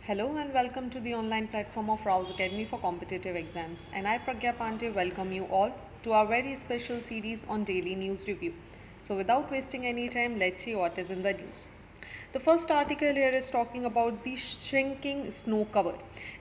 Hello and welcome to the online platform of Rouse Academy for competitive exams. And I, Pragya Pandey, welcome you all to our very special series on daily news review. So, without wasting any time, let's see what is in the news. The first article here is talking about the shrinking snow cover.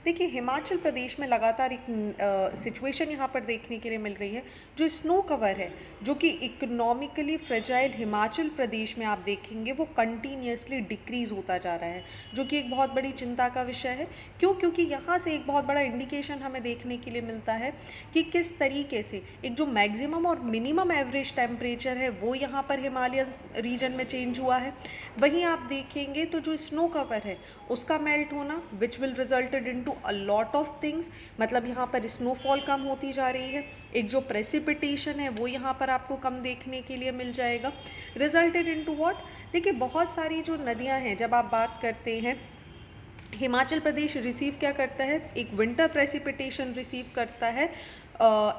देखिए हिमाचल प्रदेश में लगातार एक situation यहाँ पर देखने के लिए मिल रही है जो स्नो कवर है जो कि इकोनॉमिकली फ्रेजाइल हिमाचल प्रदेश में आप देखेंगे वो कंटिन्यूसली डिक्रीज होता जा रहा है जो कि एक बहुत बड़ी चिंता का विषय है। क्योंकि यहाँ से एक बहुत बड़ा इंडिकेशन हमें देखने के लिए मिलता है कि किस तरीके से एक जो मैक्सिमम और मिनिमम एवरेज टेम्परेचर है वो यहाँ पर हिमालयन रीजन में चेंज हुआ है। वहीं आप देखेंगे तो जो स्नो कवर है उसका मेल्ट होना which will resulted into a lot of things, मतलब यहाँ पर स्नोफॉल कम होती जा रही है, एक जो प्रेसिपिटेशन है वो यहाँ पर आपको कम देखने के लिए मिल जाएगा। रिजल्टेड इनटू व्हाट, देखिए बहुत सारी जो नदियाँ हैं, जब आप बात करते हैं हिमाचल प्रदेश रिसीव क्या करता है, एक विंटर प्रेसिपिटेशन रिसीव करता है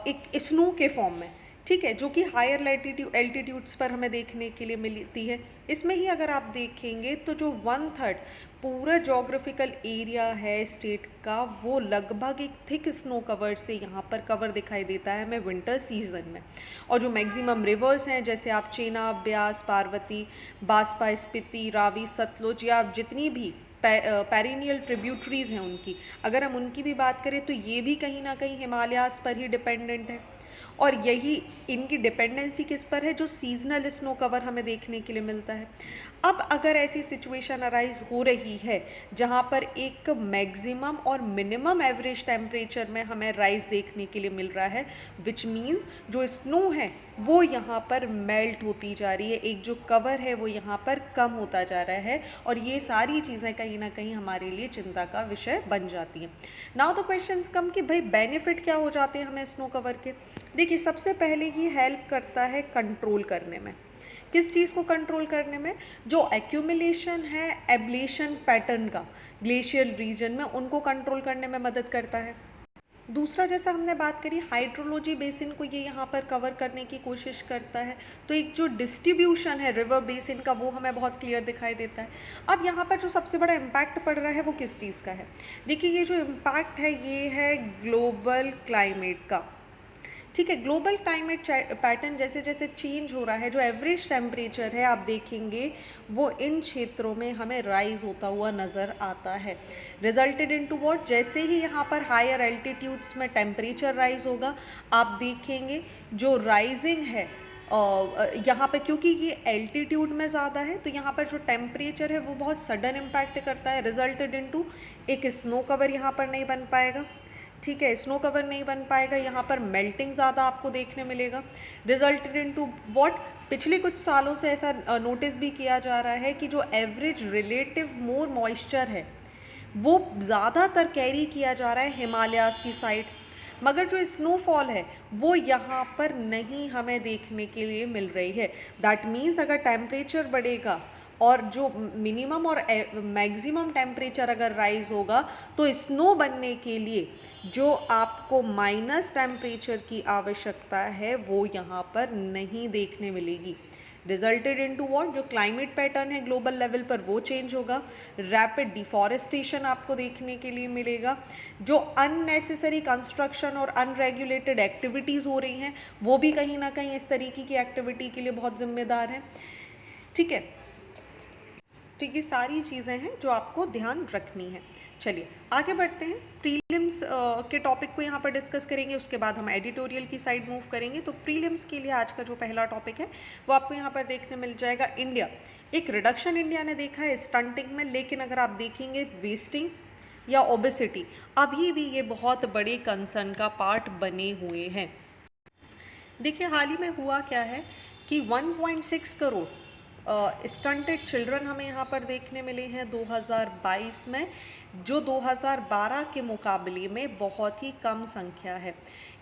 एक स्नो के फॉर्म में, ठीक है, जो कि हायर एल्टीट्यूड्स पर हमें देखने के लिए मिलती है। इसमें ही अगर आप देखेंगे तो जो 1/3 पूरा जोग्राफिकल एरिया है स्टेट का वो लगभग एक थिक स्नो कवर से यहाँ पर कवर दिखाई देता है हमें विंटर सीजन में। और जो मैक्सिमम रिवर्स हैं जैसे आप चेनाब, ब्यास, पार्वती, बासपा, स्पीति, रावी, सतलुज या जितनी भी पेरिनियल ट्रिब्यूटरीज हैं उनकी, अगर हम उनकी भी बात करें तो ये भी कहीं ना कहीं हिमालयास पर ही डिपेंडेंट है। और यही इनकी डिपेंडेंसी किस पर है, जो सीजनल स्नो कवर हमें देखने के लिए मिलता है। अब अगर ऐसी सिचुएशन अराइज हो रही है जहाँ पर एक मैक्सिमम और मिनिमम एवरेज टेम्परेचर में हमें राइज देखने के लिए मिल रहा है, विच मीन्स जो स्नो है वो यहाँ पर मेल्ट होती जा रही है, एक जो कवर है वो यहाँ पर कम होता जा रहा है, और ये सारी चीज़ें कहीं ना कहीं हमारे लिए चिंता का विषय बन जाती हैं। नाउ द क्वेश्चंस कम कि भाई बेनिफिट क्या हो जाते हैं हमें स्नो कवर के। देखिए सबसे पहले ये हेल्प करता है कंट्रोल करने में, किस चीज़ को कंट्रोल करने में, जो एक्यूमुलेशन है एब्लेशन पैटर्न का ग्लेशियल रीजन में उनको कंट्रोल करने में मदद करता है। दूसरा, जैसा हमने बात करी हाइड्रोलॉजी बेसिन को ये यहाँ पर कवर करने की कोशिश करता है, तो एक जो डिस्ट्रीब्यूशन है रिवर बेसिन का वो हमें बहुत क्लियर दिखाई देता है। अब यहाँ पर जो सबसे बड़ा इम्पैक्ट पड़ रहा है वो किस चीज़ का है, देखिए ये जो इम्पैक्ट है ये है ग्लोबल क्लाइमेट का, ठीक है। ग्लोबल क्लाइमेट पैटर्न जैसे जैसे चेंज हो रहा है, जो एवरेज टेम्परेचर है आप देखेंगे वो इन क्षेत्रों में हमें राइज होता हुआ नज़र आता है। रिजल्टेड इनटू व्हाट, जैसे ही यहाँ पर हायर एल्टीट्यूड्स में टेम्परेचर राइज होगा आप देखेंगे जो राइजिंग है यहाँ पे, क्योंकि ये एल्टीट्यूड में ज़्यादा है तो यहाँ पर जो टेम्परेचर है वो बहुत सडन इम्पैक्ट करता है। रिजल्टेड इनटू एक स्नो कवर यहाँ पर नहीं बन पाएगा, ठीक है, स्नो कवर नहीं बन पाएगा, यहाँ पर मेल्टिंग ज़्यादा आपको देखने मिलेगा। रिजल्टेड इनटू व्हाट, पिछले कुछ सालों से ऐसा नोटिस भी किया जा रहा है कि जो एवरेज रिलेटिव मोर मॉइस्चर है वो ज़्यादातर कैरी किया जा रहा है हिमालयाज़ की साइड, मगर जो स्नोफॉल है वो यहाँ पर नहीं हमें देखने के लिए मिल रही है। दैट मीन्स अगर टेम्परेचर बढ़ेगा और जो मिनिमम और मैक्सिमम टेम्परेचर अगर राइज होगा तो स्नो बनने के लिए जो आपको माइनस टेम्परेचर की आवश्यकता है वो यहाँ पर नहीं देखने मिलेगी। रिजल्टेड इनटू व्हाट, जो क्लाइमेट पैटर्न है ग्लोबल लेवल पर वो चेंज होगा, रैपिड डिफॉरेस्टेशन आपको देखने के लिए मिलेगा, जो अननेसेसरी कंस्ट्रक्शन और अनरेगुलेटेड एक्टिविटीज़ हो रही हैं वो भी कहीं ना कहीं इस तरीके की एक्टिविटी के लिए बहुत जिम्मेदार हैं, ठीक है। तो ये सारी चीज़ें हैं जो आपको ध्यान रखनी है। चलिए आगे बढ़ते हैं, प्रीलिम्स के टॉपिक को यहाँ पर डिस्कस करेंगे, उसके बाद हम एडिटोरियल की साइड मूव करेंगे। तो प्रीलिम्स के लिए आज का जो पहला टॉपिक है वो आपको यहाँ पर देखने मिल जाएगा इंडिया, एक रिडक्शन इंडिया ने देखा है स्टंटिंग में, लेकिन अगर आप देखेंगे वेस्टिंग या ओबेसिटी अभी भी ये बहुत बड़े कंसर्न का पार्ट बने हुए हैं। देखिए हाल ही में हुआ क्या है कि 1.6 करोड़ स्टंटेड चिल्ड्रन हमें यहाँ पर देखने मिले हैं 2022 में, जो 2012 के मुकाबले में बहुत ही कम संख्या है।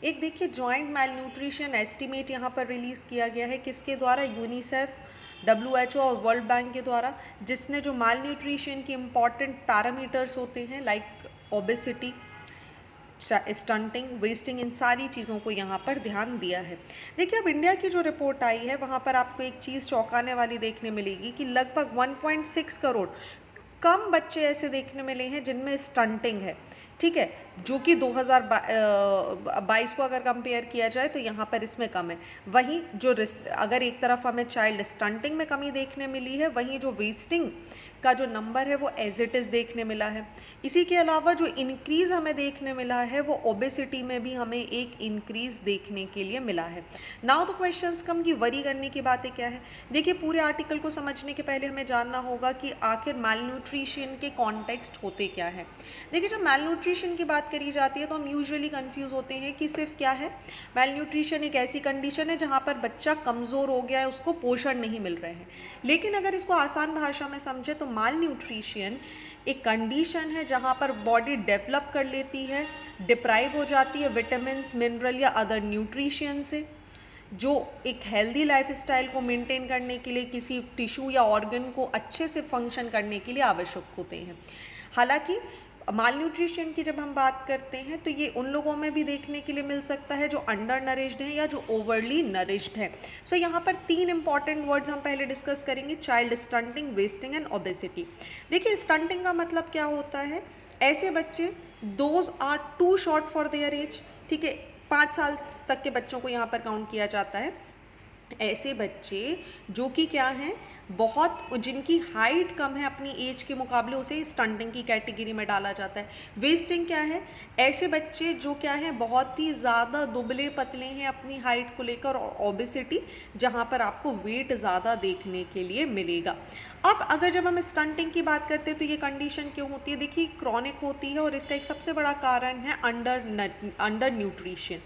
एक देखिए जॉइंट मेल न्यूट्रिशन एस्टीमेट यहाँ पर रिलीज़ किया गया है, किसके द्वारा, यूनिसेफ, WHO और वर्ल्ड बैंक के द्वारा, जिसने जो माल न्यूट्रिशन के इम्पॉर्टेंट पैरामीटर्स होते हैं लाइक ओबेसिटी, स्टंटिंग, वेस्टिंग, इन सारी चीज़ों को यहाँ पर ध्यान दिया है। देखिए अब इंडिया की जो रिपोर्ट आई है वहाँ पर आपको एक चीज़ चौंकाने वाली देखने मिलेगी कि लगभग 1.6 करोड़ कम बच्चे ऐसे देखने मिले हैं जिनमें स्टंटिंग है, ठीक है, जो कि 2022 को अगर कंपेयर किया जाए तो यहाँ पर इसमें कम है। वहीं जो अगर एक तरफ हमें चाइल्ड स्टंटिंग में कमी देखने मिली है, वहीं जो वेस्टिंग का जो नंबर है वो एज इट इज़ देखने मिला है। इसी के अलावा जो इंक्रीज़ हमें देखने मिला है वो ओबेसिटी में भी हमें एक इंक्रीज़ देखने के लिए मिला है। नाउ तो क्वेश्चंस कम की वरी करने की बातें क्या है। देखिए, पूरे आर्टिकल को समझने के पहले हमें जानना होगा कि आखिर मैलन्यूट्रिशन के कॉन्टेक्स्ट होते क्या है। देखिए, जब मैलन्यूट्रिशन की बात करी जाती है तो हम यूजुअली कंफ्यूज होते हैं कि सिर्फ क्या है, मैलन्यूट्रिशन एक ऐसी कंडीशन है जहाँ पर बच्चा कमज़ोर हो गया है, उसको पोषण नहीं मिल रहे हैं। लेकिन अगर इसको आसान भाषा में समझे तो मालन्यूट्रिशन एक कंडीशन है जहाँ पर बॉडी डेवलप कर लेती है, डिप्राइव हो जाती है विटामिन, मिनरल या अदर न्यूट्रिशन से, जो एक हेल्दी लाइफस्टाइल को मेंटेन करने के लिए, किसी टिश्यू या ऑर्गन को अच्छे से फंक्शन करने के लिए आवश्यक होते हैं। हालांकि माल न्यूट्रिशन की जब हम बात करते हैं तो ये उन लोगों में भी देखने के लिए मिल सकता है जो अंडर नरिश्ड है या जो ओवरली नरिश्ड है। सो यहाँ पर 3 इंपॉर्टेंट वर्ड्स हम पहले डिस्कस करेंगे, child stunting, wasting and obesity. देखिए, स्टंटिंग का मतलब क्या होता है, ऐसे बच्चे those are too short for their age, ठीक है, 5 साल तक के बच्चों को यहाँ पर काउंट किया जाता है। ऐसे बच्चे जो कि क्या हैं, बहुत जिनकी हाइट कम है अपनी एज के मुकाबले, उसे स्टंटिंग की कैटेगरी में डाला जाता है। वेस्टिंग क्या है, ऐसे बच्चे जो क्या है, बहुत ही ज़्यादा दुबले पतले हैं अपनी हाइट को लेकर, और ओबेसिटी जहाँ पर आपको वेट ज़्यादा देखने के लिए मिलेगा। अब अगर जब हम स्टंटिंग की बात करते हैं तो ये कंडीशन क्यों होती है, देखिए क्रॉनिक होती है और इसका एक सबसे बड़ा कारण है अंडर न्यूट्रिशन।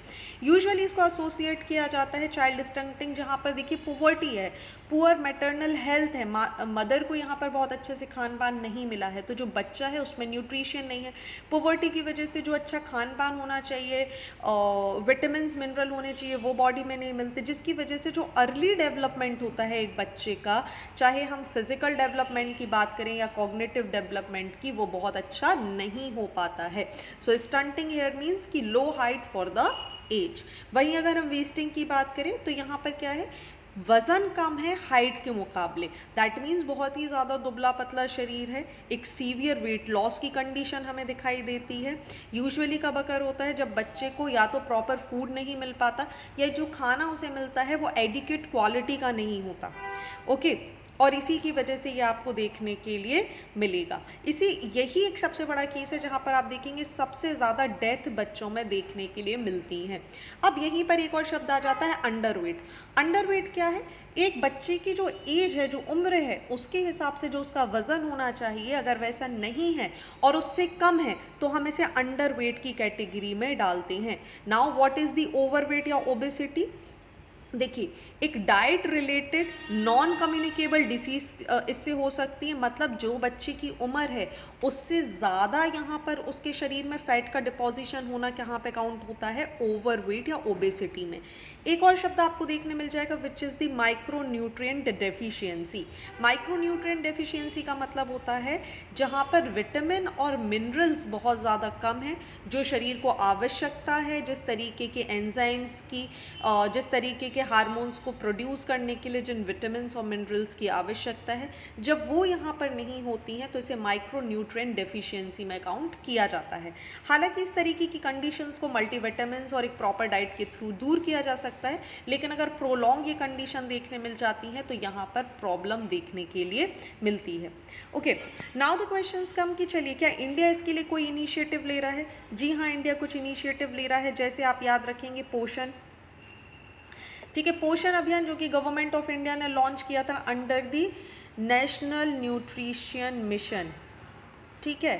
यूजुअली इसको एसोसिएट किया जाता है चाइल्ड स्टंटिंग जहाँ पर देखिए पुअर्टी है, पुअर मैटरनल हेल्थ है, मदर को यहाँ पर बहुत अच्छे से खान पान नहीं मिला है, तो जो बच्चा है उसमें न्यूट्रिशन नहीं है। पुअर्टी की वजह से जो अच्छा खान पान होना चाहिए, विटामिन मिनरल होने चाहिए, वो बॉडी में नहीं मिलते, जिसकी वजह से जो अर्ली डेवलपमेंट होता है एक बच्चे का, चाहे हम फिजिकल डेवलपमेंट की बात करें या कॉग्निटिव डेवलपमेंट की, वो बहुत अच्छा नहीं हो पाता है। सो स्टंटिंग हेयर मीन्स कि लो हाइट फॉर द एज। वहीं अगर हम वेस्टिंग की बात करें तो यहाँ पर क्या है, वजन कम है हाइट के मुकाबले, दैट मीन्स बहुत ही ज़्यादा दुबला पतला शरीर है, एक सीवियर वेट लॉस की कंडीशन हमें दिखाई देती है। यूजुअली कब अकर होता है, जब बच्चे को या तो प्रॉपर फूड नहीं मिल पाता या जो खाना उसे मिलता है वो एडिक्वेट क्वालिटी का नहीं होता, ओके, और इसी की वजह से ये आपको देखने के लिए मिलेगा। यही एक सबसे बड़ा केस है जहाँ पर आप देखेंगे सबसे ज़्यादा डेथ बच्चों में देखने के लिए मिलती हैं। अब यहीं पर एक और शब्द आ जाता है अंडरवेट। अंडरवेट क्या है, एक बच्चे की जो एज है, जो उम्र है, उसके हिसाब से जो उसका वज़न होना चाहिए अगर वैसा नहीं है और उससे कम है तो हम इसे अंडरवेट की कैटेगरी में डालते हैं। Now what is the overweight या ओबेसिटी। देखिए, एक diet related non communicable disease इससे हो सकती है, मतलब जो बच्चे की उम्र है उससे ज़्यादा यहाँ पर उसके शरीर में फैट का डिपोजिशन होना कहाँ पे काउंट होता है, ओवरवेट या ओबेसिटी में। एक और शब्द आपको देखने मिल जाएगा विच is the micronutrient deficiency. Micronutrient deficiency का मतलब होता है जहाँ पर विटामिन और मिनरल्स बहुत ज़्यादा कम है, जो शरीर को आवश्यकता है, जिस तरीके के एंजाइम्स की, जिस तरीके के हार्मोन्स को प्रोड्यूस करने के लिए जिन विटामिन और मिनरल्स की आवश्यकता है, जब वो यहाँ पर नहीं होती हैं तो इसे माइक्रोन्यूट्रिएंट डेफिशिएंसी में काउंट किया जाता है। हालांकि इस तरीके की कंडीशंस को मल्टीविटामिन्स और एक प्रॉपर डाइट के थ्रू दूर किया जा सकता है, लेकिन अगर प्रोलॉन्ग ये कंडीशन देखने मिल जाती है तो यहाँ पर प्रॉब्लम देखने के लिए मिलती है। ओके, नाउ द क्वेश्चंस कम कि चलिए क्या इंडिया इसके लिए कोई इनिशिएटिव ले रहा है। जी हाँ, इंडिया कुछ इनिशिएटिव ले रहा है, जैसे आप याद रखेंगे पोषण, ठीक है, पोषण अभियान जो कि गवर्नमेंट ऑफ इंडिया ने लॉन्च किया था under the national nutrition mission, ठीक है,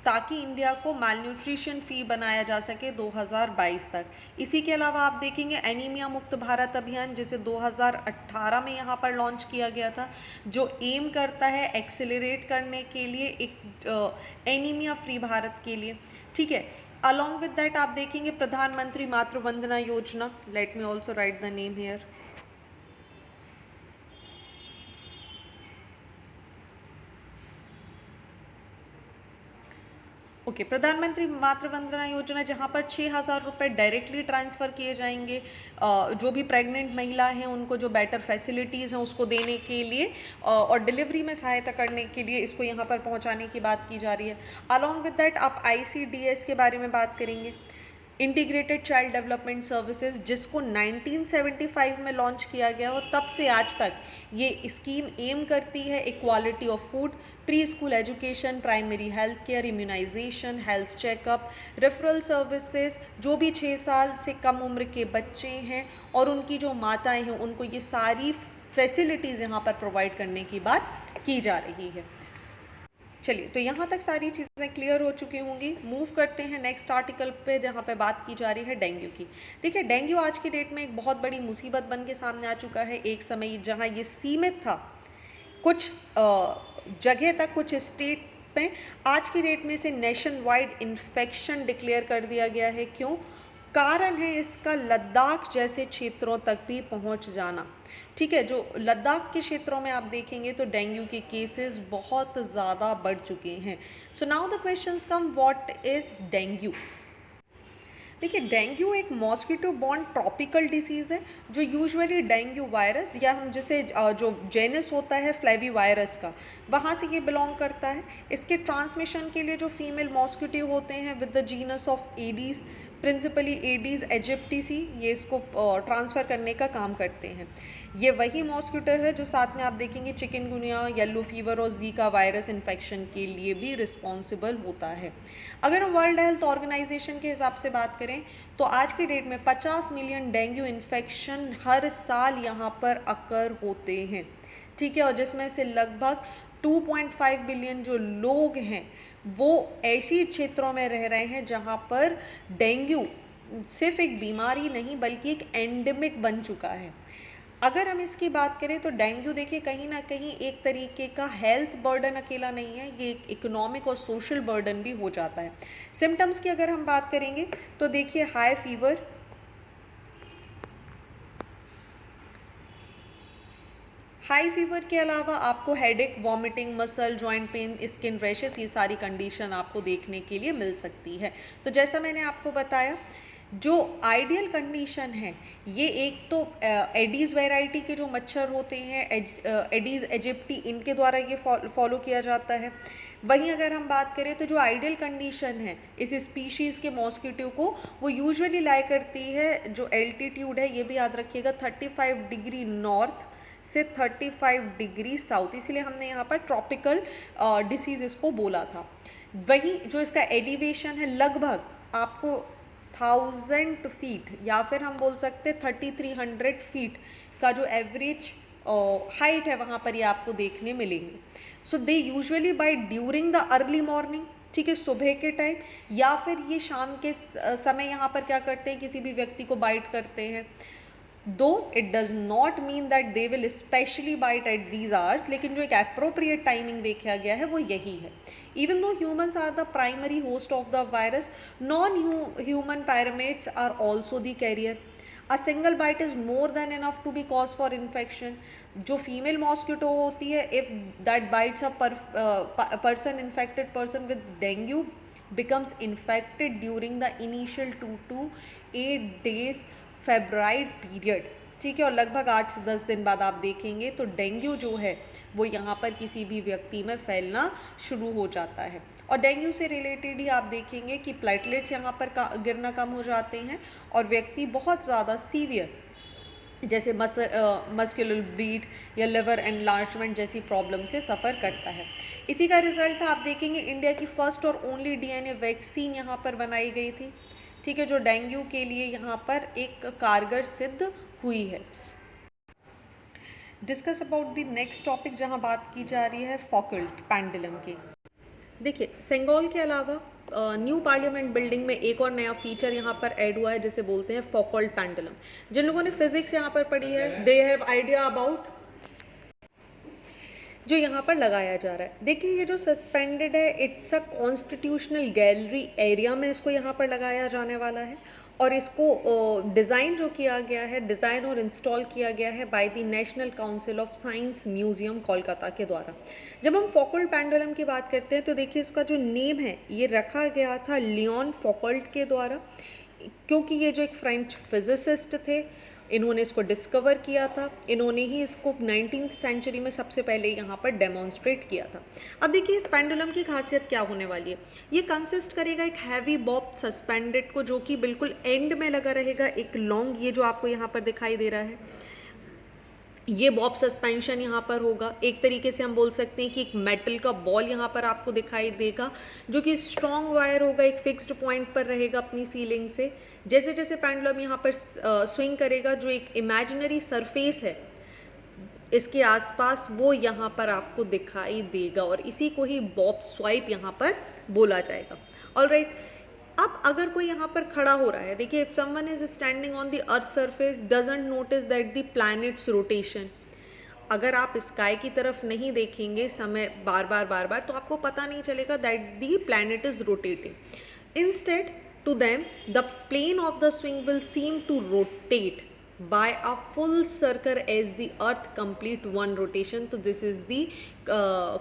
ताकि इंडिया को मालन्यूट्रिशन फ्री बनाया जा सके 2022 तक। इसी के अलावा आप देखेंगे एनीमिया मुक्त भारत अभियान, जिसे 2018 में यहाँ पर लॉन्च किया गया था, जो एम करता है एक्सेलरेट करने के लिए एक एनीमिया फ्री भारत के लिए, ठीक है। अलॉन्ग विद दैट आप देखेंगे प्रधानमंत्री मातृ Vandana Yojana, let me also right the name here. Okay, प्रधानमंत्री मातृ वंदना योजना जहाँ पर 6,000 रुपये डायरेक्टली ट्रांसफ़र किए जाएंगे जो भी प्रेग्नेंट महिला हैं उनको जो बेटर फैसिलिटीज़ हैं उसको देने के लिए और डिलीवरी में सहायता करने के लिए इसको यहाँ पर पहुँचाने की बात की जा रही है। अलॉन्ग विद दैट आप ICDS के बारे में बात करेंगे, इंटीग्रेटेड चाइल्ड डेवलपमेंट सर्विसेज, जिसको 1975 में लॉन्च किया गया और तब से आज तक ये स्कीम एम करती है equality of food, pre school education, primary health care, immunisation, health checkup, referral services, जो भी 6 साल से कम उम्र के बच्चे हैं और उनकी जो माताएं हैं उनको ये सारी फैसिलिटीज़ यहाँ पर प्रोवाइड करने की बात की जा रही है। चलिए, तो यहाँ तक सारी चीज़ें क्लियर हो चुकी होंगी। मूव करते हैं नेक्स्ट आर्टिकल पे जहाँ पे बात की जा रही है डेंगू की। देखिए, डेंगू आज की डेट में एक बहुत बड़ी मुसीबत बन के सामने आ चुका है। एक समय जहाँ ये सीमित था कुछ जगह तक, कुछ स्टेट में, आज की डेट में इसे नेशन वाइड इन्फेक्शन डिक्लेयर कर दिया गया है। क्यों? कारण है इसका लद्दाख जैसे क्षेत्रों तक भी पहुंच जाना। ठीक है, जो लद्दाख के क्षेत्रों में आप देखेंगे तो डेंगू के केसेस बहुत ज़्यादा बढ़ चुके हैं। सो now the questions come, what is dengue? देखिए, डेंगू एक मॉस्किटो बॉर्न ट्रॉपिकल डिसीज़ है जो यूजुअली डेंगू वायरस या हम जिसे जो जेनस होता है फ्लेवी वायरस का, वहाँ से ये बिलोंग करता है। इसके ट्रांसमिशन के लिए जो फीमेल मॉस्किटो होते हैं with the genus of Aedes, principally Aedes aegypti, ये इसको ट्रांसफ़र करने का काम करते हैं। ये वही मॉस्किटो है जो साथ में आप देखेंगे चिकनगुनिया, येलो फीवर और जीका वायरस इन्फेक्शन के लिए भी रिस्पॉन्सिबल होता है। अगर हम वर्ल्ड हेल्थ ऑर्गेनाइजेशन के हिसाब से बात करें तो आज की डेट में 50 मिलियन डेंगू इन्फेक्शन हर साल यहाँ पर अकर होते हैं। ठीक है, और जिसमें से लगभग 2.5 बिलियन जो लोग हैं वो ऐसी क्षेत्रों में रह रहे हैं जहाँ पर डेंगू सिर्फ एक बीमारी नहीं बल्कि एक एंडेमिक बन चुका है। अगर हम इसकी बात करें तो डेंगू देखिए कहीं ना कहीं एक तरीके का हेल्थ बर्डन अकेला नहीं है, ये एक इकोनॉमिक और सोशल बर्डन भी हो जाता है। सिम्टम्स की अगर हम बात करेंगे तो देखिए हाई फीवर, हाई फीवर के अलावा आपको headache, vomiting, muscle joint pain, skin rashes, ये सारी कंडीशन आपको देखने के लिए मिल सकती है। तो जैसा मैंने आपको बताया जो आइडियल कंडीशन है ये एक तो एडीज़ वैरायटी के जो मच्छर होते हैं एडीज़ एजिप्टी, इनके द्वारा ये फॉलो किया जाता है। वहीं अगर हम बात करें तो जो आइडियल कंडीशन है इस स्पीशीज़ के मॉस्किटो को, वो यूजुअली लाई करती है, जो एल्टीट्यूड है ये भी याद रखिएगा 35 डिग्री नॉर्थ से 35 डिग्री साउथ, इसीलिए हमने यहाँ पर ट्रॉपिकल डिसीज़ इसको बोला था। वहीं जो इसका एलिवेशन है लगभग आपको 1000 फीट या फिर हम बोल सकते 3300 फीट का जो एवरेज हाइट है वहाँ पर ये आपको देखने मिलेंगे। So they usually bite during the early morning, ठीक है, सुबह के टाइम, या फिर ये शाम के समय यहाँ पर क्या करते हैं, किसी भी व्यक्ति को बाइट करते हैं। Though it does not mean that they will specially bite at these hours, लेकिन जो एक अप्रोप्रिएट टाइमिंग देखा गया है वो यही है। Even though humans are the primary host of the virus, non human primates are also the carrier. A single bite is more than enough to be cause for infection. जो female mosquito होती है, if that bites a person, infected person with dengue becomes infected during the initial 2 to 8 days febrile period, ठीक है, और लगभग 8 से 10 दिन बाद आप देखेंगे तो डेंगू जो है वो यहाँ पर किसी भी व्यक्ति में फैलना शुरू हो जाता है। और डेंगू से रिलेटेड ही आप देखेंगे कि प्लेटलेट्स यहाँ पर गिरना कम हो जाते हैं और व्यक्ति बहुत ज़्यादा सीवियर जैसे मस्कुलर ब्लीड या लिवर एनलार्जमेंट जैसी प्रॉब्लम से सफ़र करता है। इसी का रिजल्ट आप देखेंगे इंडिया की फर्स्ट और ओनली डीएनए वैक्सीन यहाँ पर बनाई गई थी, ठीक है, जो डेंगू के लिए यहाँ पर एक कारगर सिद्ध हुई है। Discuss about the next topic जहाँ बात की जा रही है फॉकल्ट पेंडुलम की। देखिए, सेंगोल के अलावा न्यू पार्लियामेंट बिल्डिंग में एक और नया फीचर यहाँ पर ऐड हुआ है जिसे बोलते हैं फॉकल्ट पेंडुलम। जिन लोगों ने फिजिक्स यहाँ पर पढ़ी है दे हैव आइडिया अबाउट जो यहाँ पर लगाया जा रहा है। देखिए, ये जो सस्पेंडेड है it's a constitutional gallery area में इसको यहाँ पर लगाया जाने वाला है और इसको डिज़ाइन जो किया गया है, डिज़ाइन और इंस्टॉल किया गया है by the national council of science museum Kolkata के द्वारा। जब हम फौकल्ट पेंडुलम की बात करते हैं तो देखिए इसका जो नेम है ये रखा गया था लियोन फौकल्ट के द्वारा, क्योंकि ये जो एक फ्रेंच फिजिसिस्ट थे, इन्होंने इसको डिस्कवर किया था, इन्होंने ही इसको 19th सेंचुरी में सबसे पहले यहाँ पर डेमोन्स्ट्रेट किया था। अब देखिए इस पेंडुलम की खासियत क्या होने वाली है। ये कंसिस्ट करेगा एक हैवी बॉब सस्पेंडेड को, जो कि बिल्कुल एंड में लगा रहेगा, एक लॉन्ग, ये जो आपको यहाँ पर दिखाई दे रहा है ये बॉब सस्पेंशन यहाँ पर होगा। एक तरीके से हम बोल सकते हैं कि एक मेटल का बॉल यहाँ पर आपको दिखाई देगा, जो कि स्ट्रॉन्ग वायर होगा, एक फिक्स्ड पॉइंट पर रहेगा अपनी सीलिंग से। जैसे जैसे पेंडुलम यहाँ पर स्विंग करेगा, जो एक इमेजिनरी सरफेस है इसके आसपास, वो यहाँ पर आपको दिखाई देगा, और इसी को ही बॉब स्वाइप यहाँ पर बोला जाएगा। ऑलराइट, अब अगर कोई यहाँ पर खड़ा हो रहा है, देखिए if someone is standing on the earth surface doesn't notice that the planets rotation, अगर आप स्काई की तरफ नहीं देखेंगे समय बार बार तो आपको पता नहीं चलेगा that the planet is rotating. Instead to them the plane of the swing will seem to rotate by a full circle as the earth complete one rotation. So this is the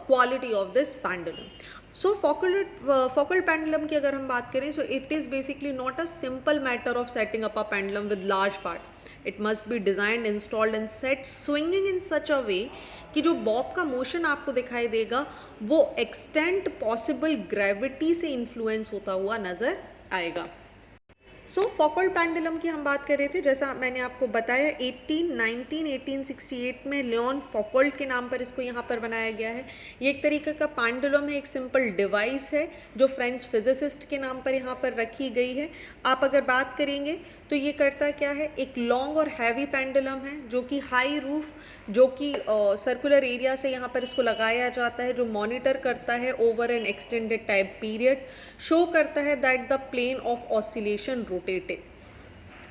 quality of this pendulum. So focal pendulum की अगर हम बात करें, so it is basically not a simple matter of setting up a pendulum with large part. It must be designed, installed and set swinging in such a way कि जो Bob का motion आपको दिखाई देगा वो एक्सटेंट पॉसिबल ग्रेविटी से influence होता हुआ नजर आएगा। सो फौकल्ट पेंडुलम की हम बात कर रहे थे, जैसा मैंने आपको बताया 1868 में लियोन फौकल्ट के नाम पर इसको यहाँ पर बनाया गया है। ये एक तरीके का पेंडुलम है, एक सिंपल डिवाइस है जो फ्रेंच फिजिसिस्ट के नाम पर यहाँ पर रखी गई है। आप अगर बात करेंगे तो ये करता क्या है, एक लॉन्ग और हैवी पेंडुलम है जो कि हाई रूफ, जो कि सर्कुलर एरिया से यहाँ पर इसको लगाया जाता है, जो मॉनिटर करता है over an extended time period, show करता है that the plane of oscillation rotated.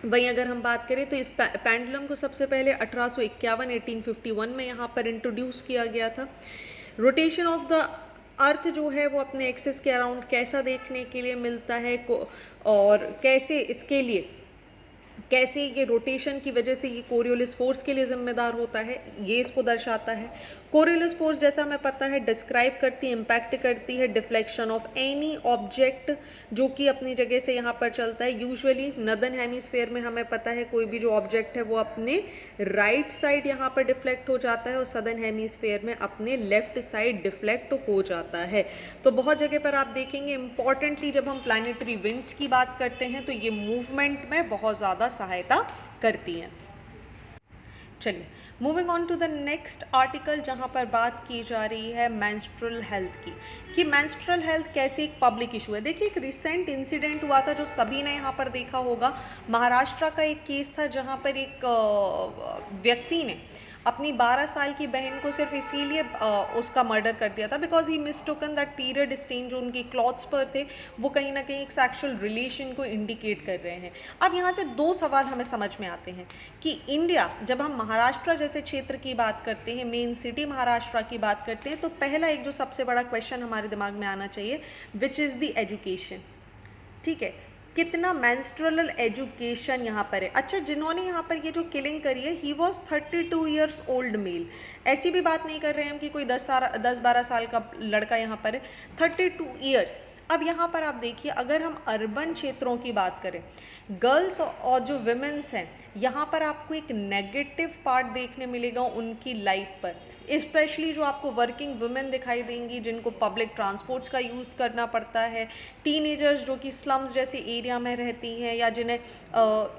वहीं अगर हम बात करें तो इस पेंडुलम को सबसे पहले 1851 में यहाँ पर इंट्रोड्यूस किया गया था। रोटेशन ऑफ द अर्थ जो है वो अपने एक्सिस के अराउंड कैसा देखने के लिए मिलता है और कैसे इसके लिए, कैसे ये रोटेशन की वजह से ये कोरियोलिस फोर्स के लिए जिम्मेदार होता है, ये इसको दर्शाता है। कोरियोलिस फोर्स जैसा हमें पता है डिस्क्राइब करती है, इम्पैक्ट करती है डिफ्लेक्शन ऑफ एनी ऑब्जेक्ट जो कि अपनी जगह से यहाँ पर चलता है। यूजुअली नदर्न हेमिस्फेयर में हमें पता है कोई भी जो ऑब्जेक्ट है वो अपने राइट साइड यहाँ पर डिफ्लेक्ट हो जाता है और सदर्न हेमिस्फेयर में अपने लेफ्ट साइड डिफ्लेक्ट हो जाता है। तो बहुत जगह पर आप देखेंगे इंपॉर्टेंटली जब हम प्लैनेटरी विंड्स की बात करते हैं तो ये मूवमेंट में बहुत ज़्यादा सहायता करती हैं। चलिए moving on to the next article, जहाँ पर बात की जा रही है मेंस्ट्रुअल हेल्थ की, कि मेंस्ट्रुअल हेल्थ कैसे एक पब्लिक इशू है। देखिए एक रिसेंट इंसिडेंट हुआ था जो सभी ने यहाँ पर देखा होगा। महाराष्ट्र का एक केस था जहाँ पर एक व्यक्ति ने अपनी 12 साल की बहन को सिर्फ इसीलिए उसका मर्डर कर दिया था because he mistaken that period stain जो उनकी क्लॉथ्स पर थे वो कहीं ना कहीं एक सेक्सुअल रिलेशन को इंडिकेट कर रहे हैं। अब यहाँ से दो सवाल हमें समझ में आते हैं कि इंडिया, जब हम महाराष्ट्र जैसे क्षेत्र की बात करते हैं, मेन सिटी महाराष्ट्र की बात करते हैं, तो पहला एक जो सबसे बड़ा क्वेश्चन हमारे दिमाग में आना चाहिए, विच इज़ द एजुकेशन। ठीक है, कितना मेंस्ट्रुअल एजुकेशन यहाँ पर है। अच्छा, जिन्होंने यहाँ पर ये जो किलिंग करी है, he was 32 years old mail. ऐसी भी बात नहीं कर रहे हैं हम कि कोई 10-12 साल का लड़का यहाँ पर है, 32 ईयर्स। अब यहाँ पर आप देखिए, अगर हम अर्बन क्षेत्रों की बात करें, गर्ल्स और जो विमेंस हैं, यहाँ पर आपको एक नेगेटिव पार्ट देखने मिलेगा उनकी लाइफ पर। स्पेशली जो आपको वर्किंग वुमेन दिखाई देंगी जिनको पब्लिक ट्रांसपोर्ट्स का यूज़ करना पड़ता है, टीनेजर्स जो कि स्लम्स जैसे एरिया में रहती हैं या जिन्हें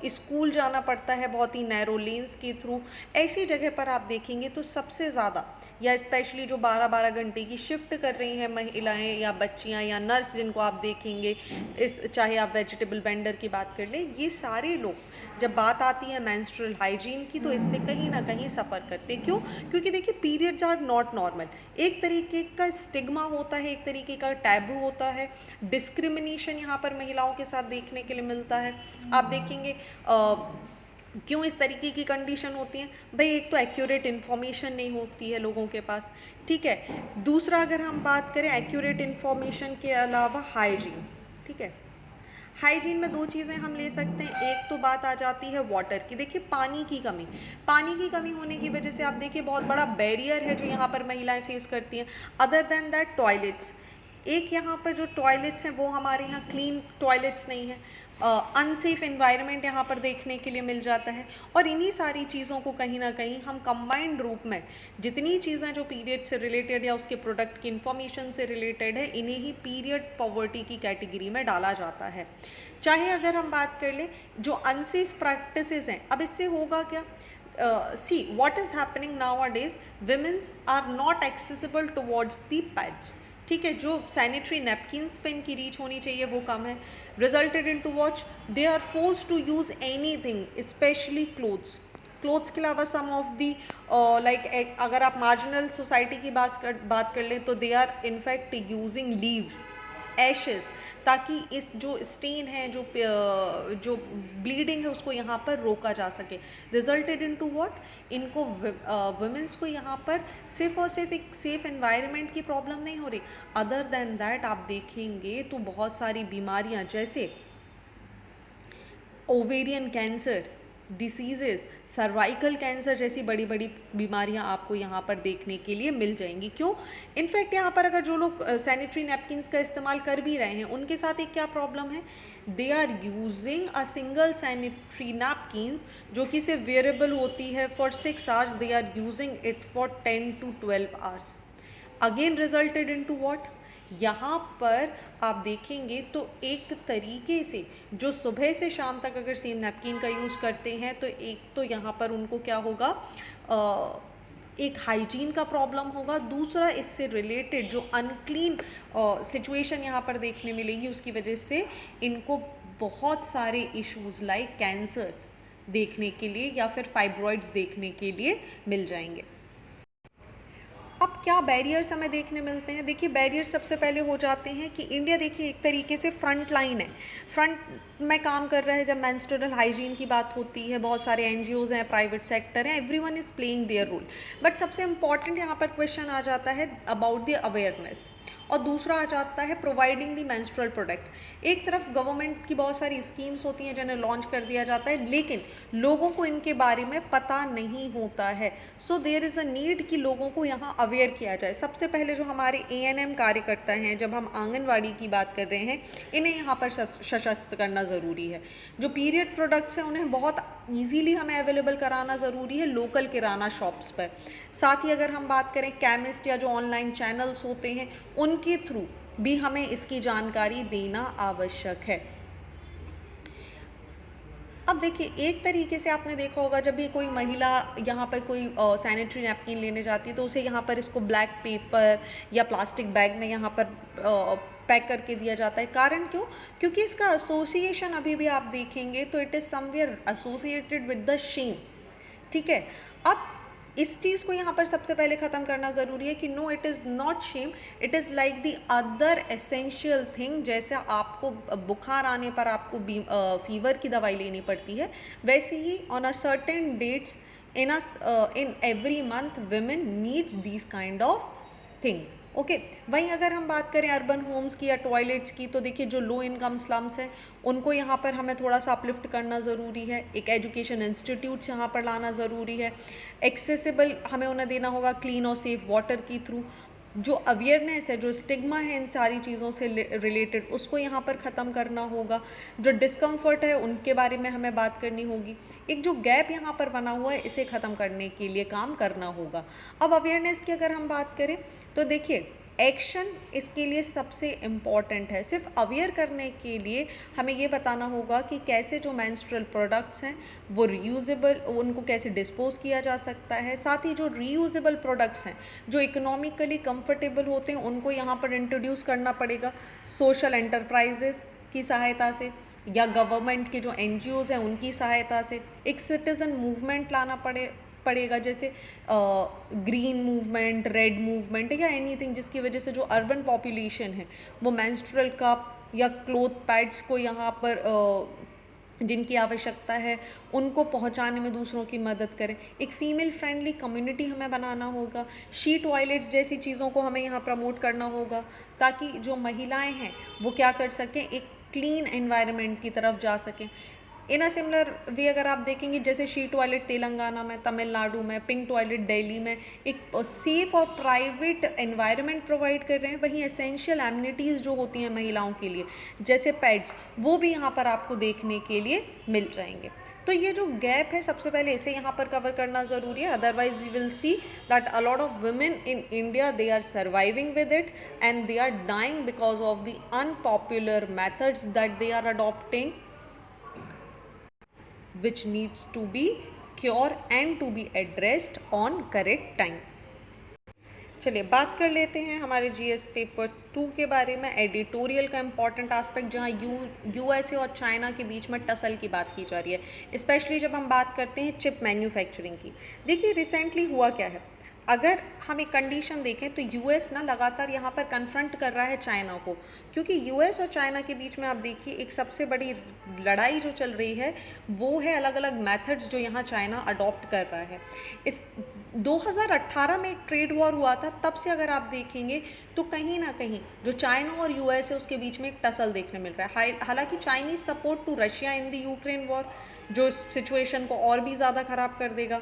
स्कूल जाना पड़ता है बहुत ही नैरो लेन्स के थ्रू, ऐसी जगह पर आप देखेंगे तो सबसे ज़्यादा, या स्पेशली जो 12-12 घंटे की शिफ्ट कर रही हैं महिलाएं या बच्चियां या नर्स जिनको आप देखेंगे, चाहे आप वेजिटेबल वेंडर की बात कर लें, ये सारे लोग जब बात आती है मेंस्ट्रुअल हाइजीन की तो इससे कहीं ना कहीं सफ़र करते। क्यों? क्योंकि देखिए पीरियड्स आर नॉट नॉर्मल। एक तरीके का स्टिग्मा होता है, एक तरीके का टैबू होता है, डिस्क्रिमिनेशन यहाँ पर महिलाओं के साथ देखने के लिए मिलता है। आप देखेंगे क्यों इस तरीके की कंडीशन होती हैं? भाई एक तो एक्यूरेट इन्फॉर्मेशन नहीं होती है लोगों के पास, ठीक है। दूसरा अगर हम बात करें एक्यूरेट इन्फॉर्मेशन के अलावा हाइजीन, ठीक है, हाइजीन में दो चीज़ें हम ले सकते हैं। एक तो बात आ जाती है वाटर की। देखिए पानी की कमी होने की वजह से आप देखिए बहुत बड़ा बैरियर है जो यहाँ पर महिलाएं फेस करती हैं। अदर देन दैट टॉयलेट्स, एक यहाँ पर जो टॉयलेट्स हैं वो हमारे यहाँ क्लीन टॉयलेट्स नहीं है, अनसेफ एनवायरनमेंट यहाँ पर देखने के लिए मिल जाता है। और इन्हीं सारी चीज़ों को कहीं ना कहीं हम कंबाइंड रूप में जितनी चीज़ें जो पीरियड से रिलेटेड या उसके प्रोडक्ट की इंफॉर्मेशन से रिलेटेड है, इन्हें ही पीरियड पॉवर्टी की कैटेगरी में डाला जाता है। चाहे अगर हम बात कर ले जो अनसेफ प्रैक्टिसेस हैं, अब इससे होगा क्या? See what is happening nowadays, women's are not accessible towards the pads. ठीक है, जो सैनिटरी नैपकिन्स पे इनकी रीच होनी चाहिए वो कम है। Resulted in to what they are force to use anything, specially clothes के अलावा सम ऑफ दी लाइक अगर आप मार्जिनल सोसाइटी की बात कर लें तो they are in fact using leaves, ashes, ताकि इस जो स्टेन है, जो ब्लीडिंग है उसको यहाँ पर रोका जा सके। रिजल्टेड इन टू वॉट, इनको वुमेंस को यहाँ पर सिर्फ और सिर्फ एक सेफ एनवायरनमेंट की प्रॉब्लम नहीं हो रही, अदर देन दैट आप देखेंगे तो बहुत सारी बीमारियाँ जैसे ovarian cancer, diseases, cervical cancer जैसी बड़ी बड़ी बीमारियां आपको यहाँ पर देखने के लिए मिल जाएंगी। क्यों? इनफैक्ट यहाँ पर अगर जो लोग सैनिटरी नैपकिन्स का इस्तेमाल कर भी रहे हैं उनके साथ एक क्या प्रॉब्लम है, they are using a single sanitary napkins जो कि सिर्फ वेयरेबल होती है for 6 hours, they are using it for 10 to 12 hours. Again resulted in to what, यहाँ पर आप देखेंगे तो एक तरीके से जो सुबह से शाम तक अगर सेम नैपकिन का यूज़ करते हैं तो एक तो यहाँ पर उनको क्या होगा, एक हाइजीन का प्रॉब्लम होगा, दूसरा इससे रिलेटेड जो अनक्लीन सिचुएशन यहाँ पर देखने मिलेगी उसकी वजह से इनको बहुत सारे इश्यूज लाइक कैंसर्स देखने के लिए या फिर फाइब्रॉइड्स देखने के लिए मिल जाएंगे। अब क्या बैरियर्स हमें देखने मिलते हैं? देखिए बैरियर सबसे पहले हो जाते हैं कि इंडिया देखिए एक तरीके से फ्रंट लाइन है, फ्रंट में काम कर रहा है जब मेंस्ट्रुअल हाइजीन की बात होती है। बहुत सारे एनजीओज हैं, प्राइवेट सेक्टर हैं, everyone is playing their role. But सबसे इम्पॉर्टेंट यहाँ पर क्वेश्चन आ जाता है अबाउट द अवेयरनेस, और दूसरा आ जाता है प्रोवाइडिंग दी मेंस्ट्रुअल प्रोडक्ट। एक तरफ गवर्नमेंट की बहुत सारी स्कीम्स होती हैं जिन्हें लॉन्च कर दिया जाता है, लेकिन लोगों को इनके बारे में पता नहीं होता है। So there is a need कि लोगों को यहाँ अवेयर किया जाए। सबसे पहले जो हमारे एएनएम कार्यकर्ता हैं, जब हम आंगनवाड़ी की बात कर रहे हैं, इन्हें यहाँ पर सशक्त करना ज़रूरी है। जो पीरियड प्रोडक्ट्स हैं उन्हें बहुत ईजीली हमें अवेलेबल कराना ज़रूरी है लोकल किराना शॉप्स पर। साथ ही अगर हम बात करें केमिस्ट या जो ऑनलाइन चैनल्स होते हैं उनके थ्रू भी हमें इसकी जानकारी देना आवश्यक है। अब देखिए एक तरीके से आपने देखा होगा जब भी कोई महिला यहाँ पर कोई सैनिटरी नैपकिन लेने जाती है तो उसे यहाँ पर इसको ब्लैक पेपर या प्लास्टिक बैग में यहाँ पर पैक करके दिया जाता है। कारण क्यों? क्योंकि इसका एसोसिएशन अभी भी आप देखेंगे तो it is somewhere associated with the shame. ठीक है, अब इस चीज़ को यहाँ पर सबसे पहले ख़त्म करना ज़रूरी है कि no, it is not shame, it is like the other essential thing. जैसे आपको बुखार आने पर आपको फीवर की दवाई लेनी पड़ती है, वैसे ही on a certain dates in every month women needs these kind of things. Okay, वहीं अगर हम बात करें अर्बन होम्स की या टॉयलेट्स की, तो देखिए जो लो इनकम स्लम्स हैं उनको यहाँ पर हमें थोड़ा सा अपलिफ्ट करना ज़रूरी है। एक एजुकेशन इंस्टीट्यूट्स यहाँ पर लाना ज़रूरी है। एक्सेसिबल हमें उन्हें देना होगा क्लीन और सेफ वाटर की थ्रू। जो अवेयरनेस है, जो स्टिग्मा है इन सारी चीज़ों से रिलेटेड, उसको यहाँ पर ख़त्म करना होगा। जो डिस्कम्फर्ट है उनके बारे में हमें बात करनी होगी। एक जो गैप यहाँ पर बना हुआ है इसे ख़त्म करने के लिए काम करना होगा। अब अवेयरनेस की अगर हम बात करें तो देखिए एक्शन इसके लिए सबसे इम्पॉर्टेंट है। सिर्फ अवेयर करने के लिए हमें ये बताना होगा कि कैसे जो मेंस्ट्रुअल प्रोडक्ट्स हैं वो रीयूजेबल, उनको कैसे डिस्पोज किया जा सकता है। साथ ही जो रीयूजेबल प्रोडक्ट्स हैं जो इकोनॉमिकली कंफर्टेबल होते हैं उनको यहाँ पर इंट्रोड्यूस करना पड़ेगा सोशल एंटरप्राइजेस की सहायता से या गवर्नमेंट के जो एनजीओज़ हैं उनकी सहायता से। एक सिटीज़न मूवमेंट लाना पड़ेगा जैसे ग्रीन मूवमेंट, रेड मूवमेंट या एनीथिंग, जिसकी वजह से जो अर्बन पॉपुलेशन है वो मेंस्ट्रुअल कप या क्लोथ पैड्स को यहाँ पर जिनकी आवश्यकता है उनको पहुंचाने में दूसरों की मदद करें। एक फ़ीमेल फ्रेंडली कम्युनिटी हमें बनाना होगा। शी टॉयलेट्स जैसी चीज़ों को हमें यहाँ प्रमोट करना होगा, ताकि जो महिलाएं हैं वो क्या कर सकें, एक क्लीन एनवायरनमेंट की तरफ जा सकें। इन अ सिमिलर वे अगर आप देखेंगे, जैसे शी टॉयलेट तेलंगाना में, तमिलनाडु में, पिंक टॉयलेट दिल्ली में एक सेफ और प्राइवेट एनवायरनमेंट प्रोवाइड कर रहे हैं, वहीं एसेंशियल एमिनिटीज़ जो होती हैं महिलाओं के लिए, जैसे पैड्स, वो भी यहाँ पर आपको देखने के लिए मिल जाएंगे। तो ये जो गैप है, सबसे पहले इसे यहाँ पर कवर करना ज़रूरी है, otherwise we will see that a lot of women in India, they are surviving with it and they are dying because of the unpopular methods that they are adopting, which needs to be cured and to be addressed on correct time। चलिए बात कर लेते हैं हमारे GS paper 2 के बारे में, editorial का इम्पॉर्टेंट एस्पेक्ट, जहाँ यूएसए और चाइना के बीच में टसल की बात की जा रही है, स्पेशली जब हम बात करते हैं चिप मैन्युफैक्चरिंग की। देखिए रिसेंटली हुआ क्या है, अगर हम एक कंडीशन देखें तो यूएस ना लगातार यहाँ पर कन्फ्रंट कर रहा है चाइना को, क्योंकि यूएस और चाइना के बीच में आप देखिए एक सबसे बड़ी लड़ाई जो चल रही है वो है अलग अलग मेथड्स जो यहाँ चाइना अडॉप्ट कर रहा है। इस 2018 में एक ट्रेड वॉर हुआ था, तब से अगर आप देखेंगे तो कहीं ना कहीं जो चाइना और यूएस है उसके बीच में एक टसल देखने मिल रहा है। हालांकि Chinese support to Russia in the Ukraine war जो सिचुएशन को और भी ज़्यादा ख़राब कर देगा,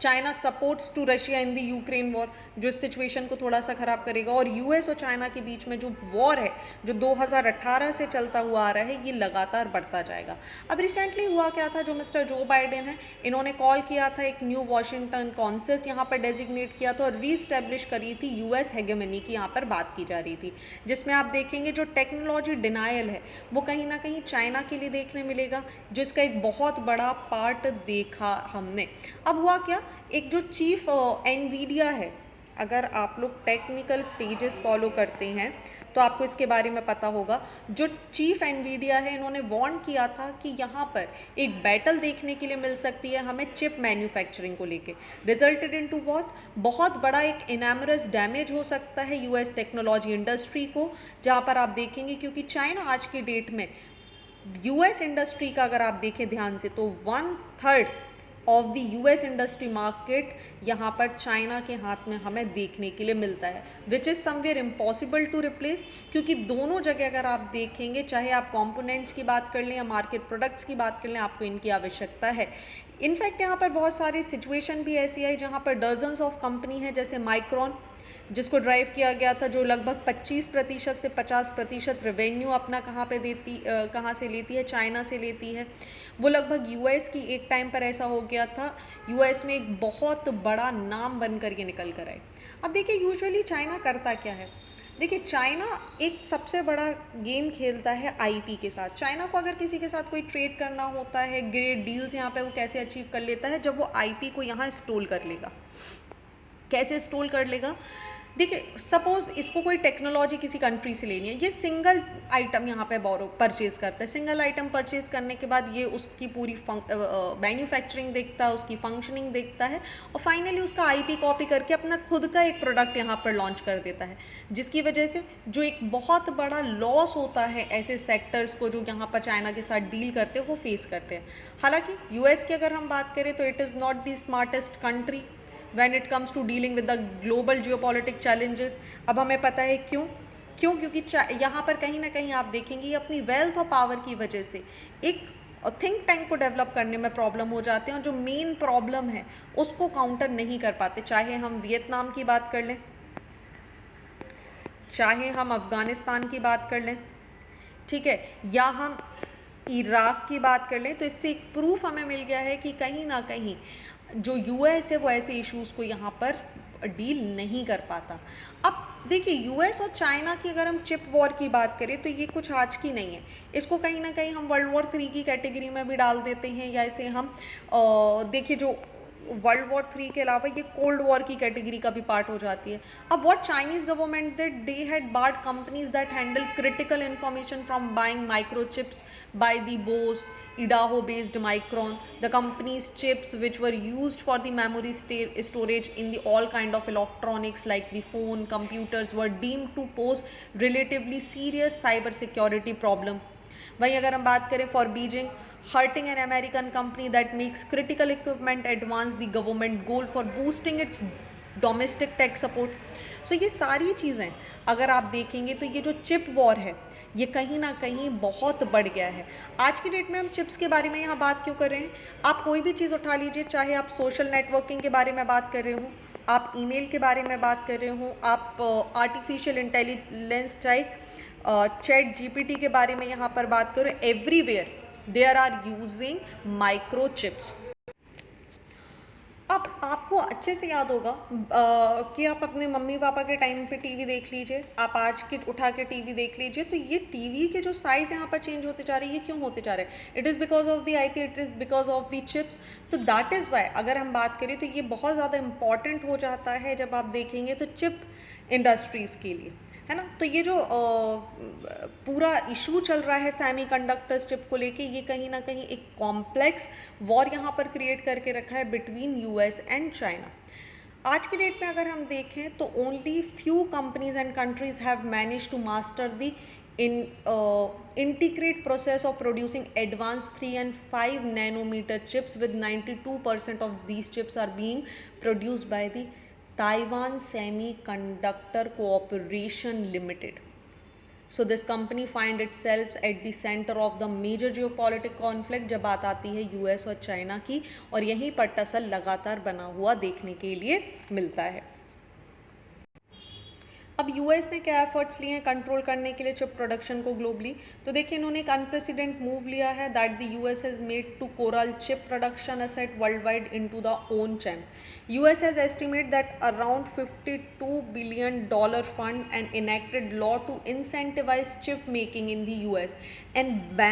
China supports to Russia in the Ukraine war जो इस सिचुएशन को थोड़ा सा ख़राब करेगा, और यूएस और चाइना के बीच में जो वॉर है जो 2018 से चलता हुआ आ रहा है ये लगातार बढ़ता जाएगा। अब रिसेंटली हुआ क्या था, जो मिस्टर जो बाइडेन है इन्होंने कॉल किया था, एक न्यू वॉशिंगटन कॉन्सेंसस यहाँ पर डेजिग्नेट किया था और रीस्टैब्लिश करी थी यूएस हेगेमनी की यहाँ पर बात की जा रही थी, जिसमें आप देखेंगे जो टेक्नोलॉजी डिनायल है वो कहीं ना कहीं चाइना के लिए देखने मिलेगा, जो इसका एक बहुत बड़ा पार्ट देखा हमने। अब हुआ क्या, एक जो चीफ एनवीडिया है, अगर आप लोग टेक्निकल पेजेस फॉलो करते हैं तो आपको इसके बारे में पता होगा, जो चीफ एनवीडिया है इन्होंने वार्न किया था कि यहाँ पर एक बैटल देखने के लिए मिल सकती है हमें चिप मैन्युफैक्चरिंग को लेके, रिजल्टेड इन टू वॉट, बहुत बड़ा एक इनैमरस डैमेज हो सकता है यूएस टेक्नोलॉजी इंडस्ट्री को, जहाँ पर आप देखेंगे क्योंकि चाइना आज की डेट में यूएस इंडस्ट्री का अगर आप देखें ध्यान से तो 1/3 of the US industry market यहाँ पर चाइना के हाथ में हमें देखने के लिए मिलता है, which is somewhere impossible to replace, क्योंकि दोनों जगह अगर आप देखेंगे, चाहे आप कंपोनेंट्स की बात कर लें या मार्केट प्रोडक्ट्स की बात कर लें, आपको इनकी आवश्यकता है। इनफैक्ट यहाँ पर बहुत सारी सिचुएशन भी ऐसी आई जहाँ पर डजन्स ऑफ कंपनी है, जैसे माइक्रॉन जिसको ड्राइव किया गया था, जो लगभग 25% से 50% रेवेन्यू अपना कहाँ से लेती है, चाइना से लेती है। वो लगभग यूएस की एक टाइम पर ऐसा हो गया था, यूएस में एक बहुत बड़ा नाम बनकर ये निकल कर आए। अब देखिए यूजुअली चाइना करता क्या है, देखिए चाइना एक सबसे बड़ा गेम खेलता है आईपी के साथ। चाइना को अगर किसी के साथ कोई ट्रेड करना होता है, ग्रेट डील्स यहाँ पे वो कैसे अचीव कर लेता है, जब वो आईपी को यहाँ स्टोल कर लेगा। कैसे स्टोल कर लेगा, देखिए सपोज इसको कोई टेक्नोलॉजी किसी कंट्री से लेनी है, ये सिंगल आइटम यहाँ पे परचेज करता है, सिंगल आइटम परचेज करने के बाद ये उसकी पूरी मैन्युफैक्चरिंग देखता है, उसकी फंक्शनिंग देखता है और फाइनली उसका आईपी कॉपी करके अपना खुद का एक प्रोडक्ट यहाँ पर लॉन्च कर देता है, जिसकी वजह से जो एक बहुत बड़ा लॉस होता है ऐसे सेक्टर्स को जो यहाँ पर चाइना के साथ डील करते हैं वो फेस करते हैं। हालांकि यूएस की अगर हम बात करें तो it is not the smartest country when it comes to dealing with the global geopolitical challenges। अब हमें पता है क्योंकि यहाँ पर कहीं ना कहीं आप देखेंगे अपनी वेल्थ और पावर की वजह से एक थिंक टैंक को डेवलप करने में प्रॉब्लम हो जाते हैं और जो मेन प्रॉब्लम है उसको काउंटर नहीं कर पाते, चाहे हम वियतनाम की बात कर लें, चाहे हम अफगानिस्तान की बात कर लें, ठीक है, या हम इराक की बात कर लें। तो इससे एक प्रूफ हमें मिल गया है कि कहीं ना कहीं जो यूएस है वो ऐसे इश्यूज़ को यहाँ पर डील नहीं कर पाता। अब देखिए यूएस और चाइना की अगर हम चिप वॉर की बात करें तो ये कुछ आज की नहीं है, इसको कहीं ना कहीं हम वर्ल्ड वॉर 3 की कैटेगरी में भी डाल देते हैं, या इसे हम देखिए जो वर्ल्ड वॉर 3 के अलावा ये कोल्ड वॉर की कैटेगरी का भी पार्ट हो जाती है। अब what Chinese government that they had barred companies that handle critical information from buying microchips by the Boise Idaho based Micron, the company's chips which were used for the memory storage in the all kind of electronics like the phone, computers were deemed to pose relatively serious cyber security problem वहीं अगर हम बात करें for Beijing, hurting an American company that makes critical equipment advance the government goal for boosting its domestic tech support. So ये सारी चीज़ें अगर आप देखेंगे तो ये जो चिप वॉर है ये कहीं ना कहीं बहुत बढ़ गया है। आज की डेट में हम चिप्स के बारे में यहाँ बात क्यों कर रहे हैं? आप कोई भी चीज़ उठा लीजिए, चाहे आप सोशल नेटवर्किंग के बारे में बात कर रहे हो, आप ईमेल के बारे में बात कर रहे हो, आप artificial intelligence type ChatGPT के बारे में यहाँ पर बात करो, everywhere there are using microchips. अब आपको अच्छे से याद होगा कि आप अपने मम्मी पापा के टाइम पे टीवी देख लीजिए, आप आज के उठा के टीवी देख लीजिए, तो ये टीवी के जो साइज़ यहाँ पर चेंज होते जा रही है, ये क्यों होते जा रहे हैं? It is because of the IP, it is because of the chips. तो दैट इज़ वाई अगर हम बात करें तो ये बहुत ज़्यादा इम्पॉर्टेंट हो जाता है जब आप देखेंगे तो चिप इंडस्ट्रीज़ के लिए, है ना। तो ये जो पूरा इशू चल रहा है सेमीकंडक्टर्स चिप को लेके, ये कहीं ना कहीं एक कॉम्प्लेक्स वॉर यहाँ पर क्रिएट करके रखा है बिटवीन यूएस एंड चाइना। आज की डेट में अगर हम देखें तो only few companies and countries have manage to master the integrate process of producing advanced 3 and 5 nanometer chips, with 92% of these chips are being produced by the Taiwan Semiconductor Corporation Limited. So this company find itself at the center of the major geopolitical conflict जब बात आती है US और China की, और यहीं पर tussle लगातार बना हुआ देखने के लिए मिलता है। अब यूएस ने क्या एफर्ट्स लिए हैं कंट्रोल करने के लिए चिप प्रोडक्शन को ग्लोबली? तो देखिए इन्होंने एक अनप्रेसिडेंट मूव लिया है that the US has made to corral chip production asset worldwide into the own champ. US has estimate that around $52 billion fund and enacted law to incentivize chip making in the US and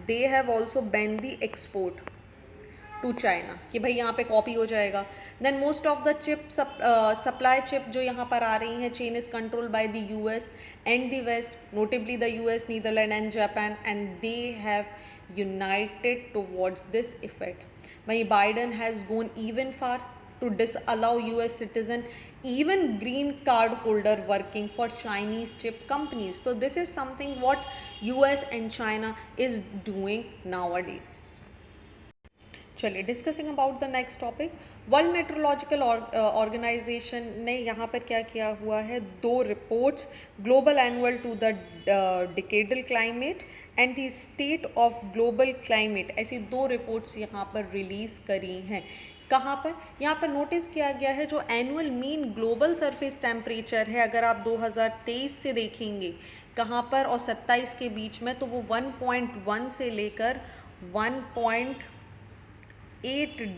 they have also banned the export to China कि भाई यहाँ पे copy हो जाएगा। Then most of the chip supply chip जो यहाँ पर आ रही हैं chain is control by the US and the West, notably the US, Netherland and Japan, and they have united towards this effect. वहीं Biden has gone even far to disallow US citizen, even green card holder working for Chinese chip companies. So this is something what US and China is doing nowadays. चलिए discussing about the next topic. World Meteorological Organization ने यहाँ पर क्या किया हुआ है, 2 reports, global annual to the decadal climate and the state of global climate, ऐसी 2 reports यहाँ पर रिलीज़ करी हैं। कहाँ पर? यहाँ पर नोटिस किया गया है जो annual mean global surface temperature है, अगर आप 2023 से देखेंगे कहाँ पर और 27 के बीच में, तो वो 1.1 से लेकर 1.8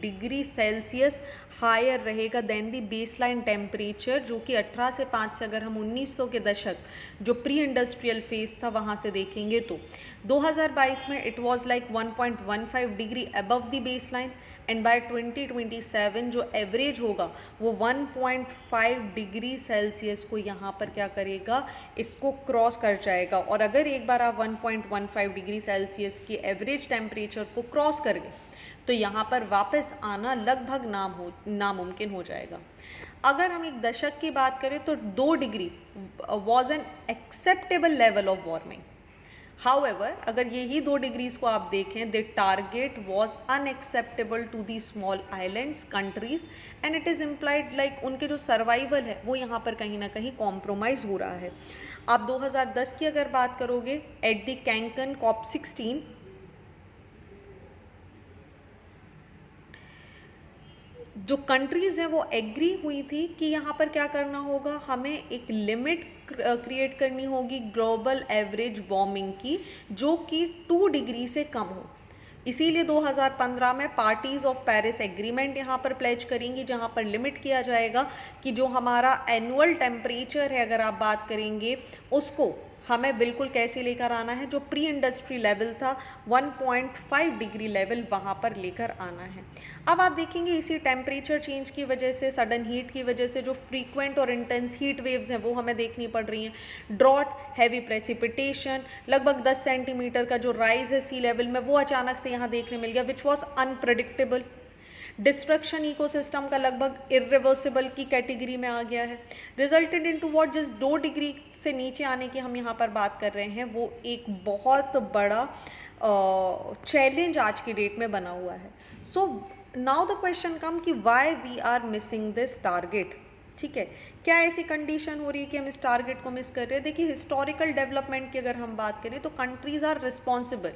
डिग्री सेल्सियस हायर रहेगा देन दी बेसलाइन टेम्परेचर, जो कि 18 से 5 से अगर हम 1900 के दशक जो प्री इंडस्ट्रियल फेज था वहाँ से देखेंगे तो 2022 में it was like 1.15 degree above the baseline, and by 2027 जो एवरेज होगा वो 1.5 डिग्री सेल्सियस को यहाँ पर क्या करेगा, इसको क्रॉस कर जाएगा। और अगर एक बार आप 1.15 डिग्री सेल्सियस की एवरेज टेम्परेचर को क्रॉस कर गए तो यहाँ पर वापस आना लगभग नामुमकिन हो जाएगा। अगर हम एक दशक की बात करें तो 2 degree was an acceptable level of warming. However अगर यही 2 डिग्रीज को आप देखें, the target was unacceptable to the small islands countries, and it is implied like उनके जो सर्वाइवल है वो यहाँ पर कहीं ना कहीं कॉम्प्रोमाइज़ हो रहा है। आप 2010 की अगर बात करोगे, एट द कैंकन COP16 जो कंट्रीज़ हैं वो एग्री हुई थी कि यहाँ पर क्या करना होगा, हमें एक लिमिट क्रिएट करनी होगी ग्लोबल एवरेज वार्मिंग की, जो कि 2 डिग्री से कम हो। इसीलिए 2015 में पार्टीज ऑफ पेरिस एग्रीमेंट यहाँ पर प्लेज करेंगी, जहाँ पर लिमिट किया जाएगा कि जो हमारा एनुअल टेम्परेचर है अगर आप बात करेंगे उसको हमें बिल्कुल कैसे लेकर आना है, जो प्री इंडस्ट्री लेवल था 1.5 डिग्री लेवल वहाँ पर लेकर आना है। अब आप देखेंगे इसी टेम्परेचर चेंज की वजह से, सडन हीट की वजह से जो फ्रीक्वेंट और इंटेंस हीट वेव्स हैं वो हमें देखनी पड़ रही हैं। ड्रॉट, हैवी प्रेसिपिटेशन, लगभग 10 सेंटीमीटर का जो राइज है सी लेवल में वो अचानक से यहाँ देखने मिल गया, which was unpredictable. Destruction ecosystem का लगभग इरिवर्सिबल की कैटेगरी में आ गया है। रिजल्टेड इनटू व्हाट, जिस 2 डिग्री से नीचे आने की हम यहाँ पर बात कर रहे हैं वो एक बहुत बड़ा चैलेंज आज की डेट में बना हुआ है। So now the question come कि why we are missing this target. ठीक है, क्या ऐसी कंडीशन हो रही है कि हम इस टारगेट को मिस कर रहे हैं? देखिए, हिस्टोरिकल डेवलपमेंट की अगर हम बात करें तो countries are responsible,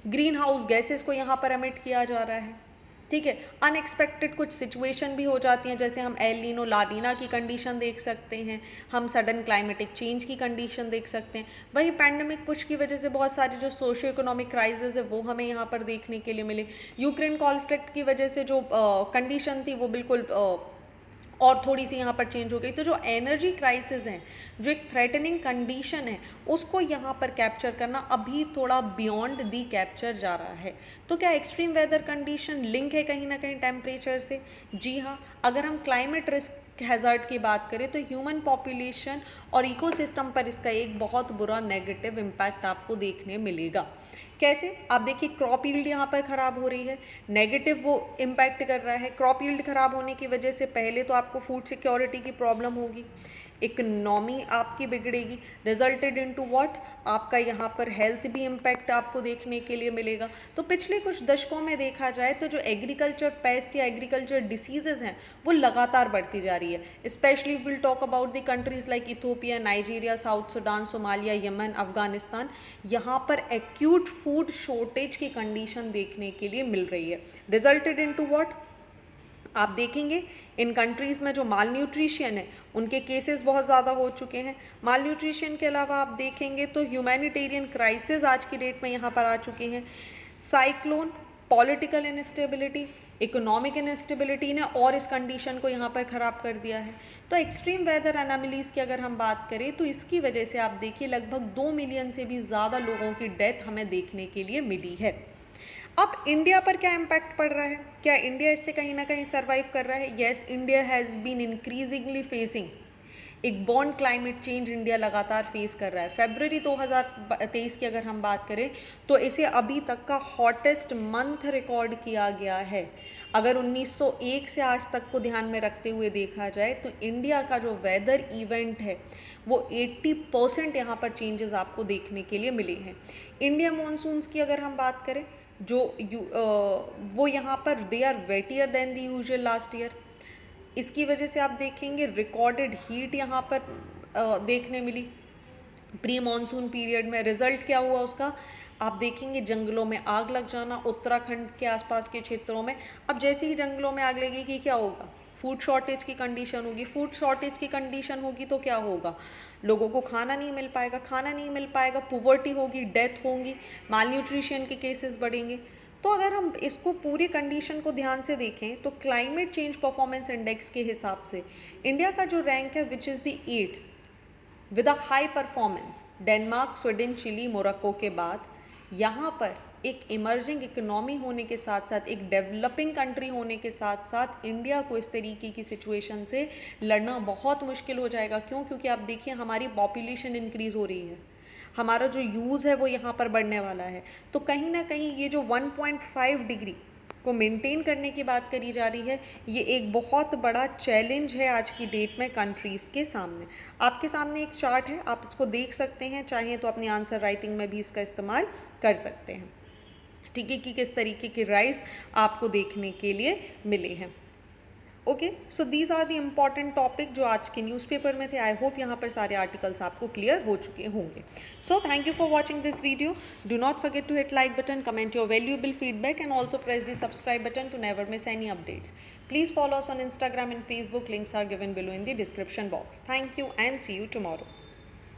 greenhouse gases को यहाँ पर एमिट किया जा रहा है। ठीक है, अनएक्सपेक्टेड कुछ सिचुएशन भी हो जाती हैं, जैसे हम एल नीनो ला नीना की कंडीशन देख सकते हैं, हम सडन क्लाइमेटिक चेंज की कंडीशन देख सकते हैं। वही पैंडमिक पुश की वजह से बहुत सारी जो सोशियो इकोनॉमिक क्राइसिस है वो हमें यहाँ पर देखने के लिए मिले। यूक्रेन कॉन्फ्लिक्ट की वजह से जो कंडीशन थी वो बिल्कुल और थोड़ी सी यहाँ पर चेंज हो गई। तो जो एनर्जी क्राइसिस हैं, जो एक थ्रेटनिंग कंडीशन है, उसको यहाँ पर कैप्चर करना अभी थोड़ा बियॉन्ड दी कैप्चर जा रहा है। तो क्या एक्सट्रीम वेदर कंडीशन लिंक है कहीं ना कहीं टेम्परेचर से? जी हाँ। अगर हम क्लाइमेट रिस्क हैज़ार्ड की बात करें तो ह्यूमन पॉपुलेशन और इकोसिस्टम पर इसका एक बहुत बुरा नेगेटिव इम्पैक्ट आपको देखने मिलेगा। कैसे? आप देखिए, क्रॉप यील्ड यहाँ पर ख़राब हो रही है, नेगेटिव वो इम्पैक्ट कर रहा है। क्रॉप यील्ड ख़राब होने की वजह से पहले तो आपको फूड सिक्योरिटी की प्रॉब्लम होगी, इकनॉमी आपकी बिगड़ेगी, रिजल्टेड इनटू व्हाट, आपका यहाँ पर हेल्थ भी इम्पैक्ट आपको देखने के लिए मिलेगा। तो पिछले कुछ दशकों में देखा जाए तो जो एग्रीकल्चर पेस्ट या एग्रीकल्चर डिसीजेज हैं वो लगातार बढ़ती जा रही है। Specially will talk about the countries like Ethiopia, Nigeria, south Sudan, Somalia, Yemen, Afghanistan. यहाँ पर एक्यूट फूड शॉर्टेज की कंडीशन देखने के लिए मिल रही है। रिजल्टेड इनटू व्हाट, आप देखेंगे इन कंट्रीज़ में जो माल न्यूट्रिशन है उनके केसेस बहुत ज़्यादा हो चुके हैं। माल न्यूट्रिशन के अलावा आप देखेंगे तो ह्यूमैनिटेरियन क्राइसिस आज की डेट में यहाँ पर आ चुके हैं। Cyclone, political instability, economic instability ने और इस कंडीशन को यहाँ पर ख़राब कर दिया है। तो एक्सट्रीम वेदर एनामलीज़ की अगर हम बात करें तो इसकी वजह से आप देखिए लगभग 2 मिलियन से भी ज़्यादा लोगों की डेथ हमें देखने के लिए मिली है। अब इंडिया पर क्या इम्पैक्ट पड़ रहा है? क्या इंडिया इससे कहीं ना कहीं सर्वाइव कर रहा है? Yes, India has been increasingly facing एक बॉर्न क्लाइमेट चेंज। इंडिया लगातार फेस कर रहा है। फरवरी 2023 की अगर हम बात करें तो इसे अभी तक का हॉटेस्ट मंथ रिकॉर्ड किया गया है। अगर 1901 से आज तक को ध्यान में रखते हुए देखा जाए तो इंडिया का जो वेदर इवेंट है वो 80% यहाँ पर चेंजेस आपको देखने के लिए मिले हैं। इंडिया मॉनसून्स की अगर हम बात करें जो वो यहाँ पर they are wetter than the usual last year. इसकी वजह से आप देखेंगे रिकॉर्डेड हीट यहाँ पर देखने मिली प्री मानसून पीरियड में। रिजल्ट क्या हुआ उसका? आप देखेंगे जंगलों में आग लग जाना उत्तराखंड के आसपास के क्षेत्रों में। अब जैसे ही जंगलों में आग लगेगी क्या होगा? फूड शॉर्टेज की कंडीशन होगी। फूड शॉर्टेज की कंडीशन होगी तो क्या होगा? लोगों को खाना नहीं मिल पाएगा, खाना नहीं मिल पाएगा, पुवर्टी होगी, डेथ होंगी, माल न्यूट्रिशन के केसेस बढ़ेंगे। तो अगर हम इसको पूरी कंडीशन को ध्यान से देखें तो क्लाइमेट चेंज परफॉर्मेंस इंडेक्स के हिसाब से इंडिया का जो रैंक है which is the 8 with a high performance, Denmark, Sweden, Chile, Morocco के बाद यहाँ पर एक इमर्जिंग इकोनॉमी होने के साथ साथ एक डेवलपिंग कंट्री होने के साथ साथ इंडिया को इस तरीके की सिचुएशन से लड़ना बहुत मुश्किल हो जाएगा। क्यों? क्योंकि आप देखिए हमारी पॉपुलेशन इंक्रीज़ हो रही है, हमारा जो यूज़ है वो यहाँ पर बढ़ने वाला है। तो कहीं ना कहीं ये जो 1.5 डिग्री को मेंटेन करने की बात करी जा रही है ये एक बहुत बड़ा चैलेंज है आज की डेट में कंट्रीज़ के सामने। आपके सामने एक चार्ट है, आप इसको देख सकते हैं, चाहें तो अपनी आंसर राइटिंग में भी इसका इस्तेमाल कर सकते हैं। ठीक है, कि किस तरीके के राइज आपको देखने के लिए मिले हैं। Okay, so these are the important topic जो आज के न्यूज़पेपर में थे। आई होप यहाँ पर सारे आर्टिकल्स आपको क्लियर हो चुके होंगे। So thank you for watching this video. Do not forget to hit like button, comment your valuable feedback and also press the subscribe button to never miss any updates. Please follow us on Instagram and Facebook. Links are given below in the description box. Thank you and see you tomorrow.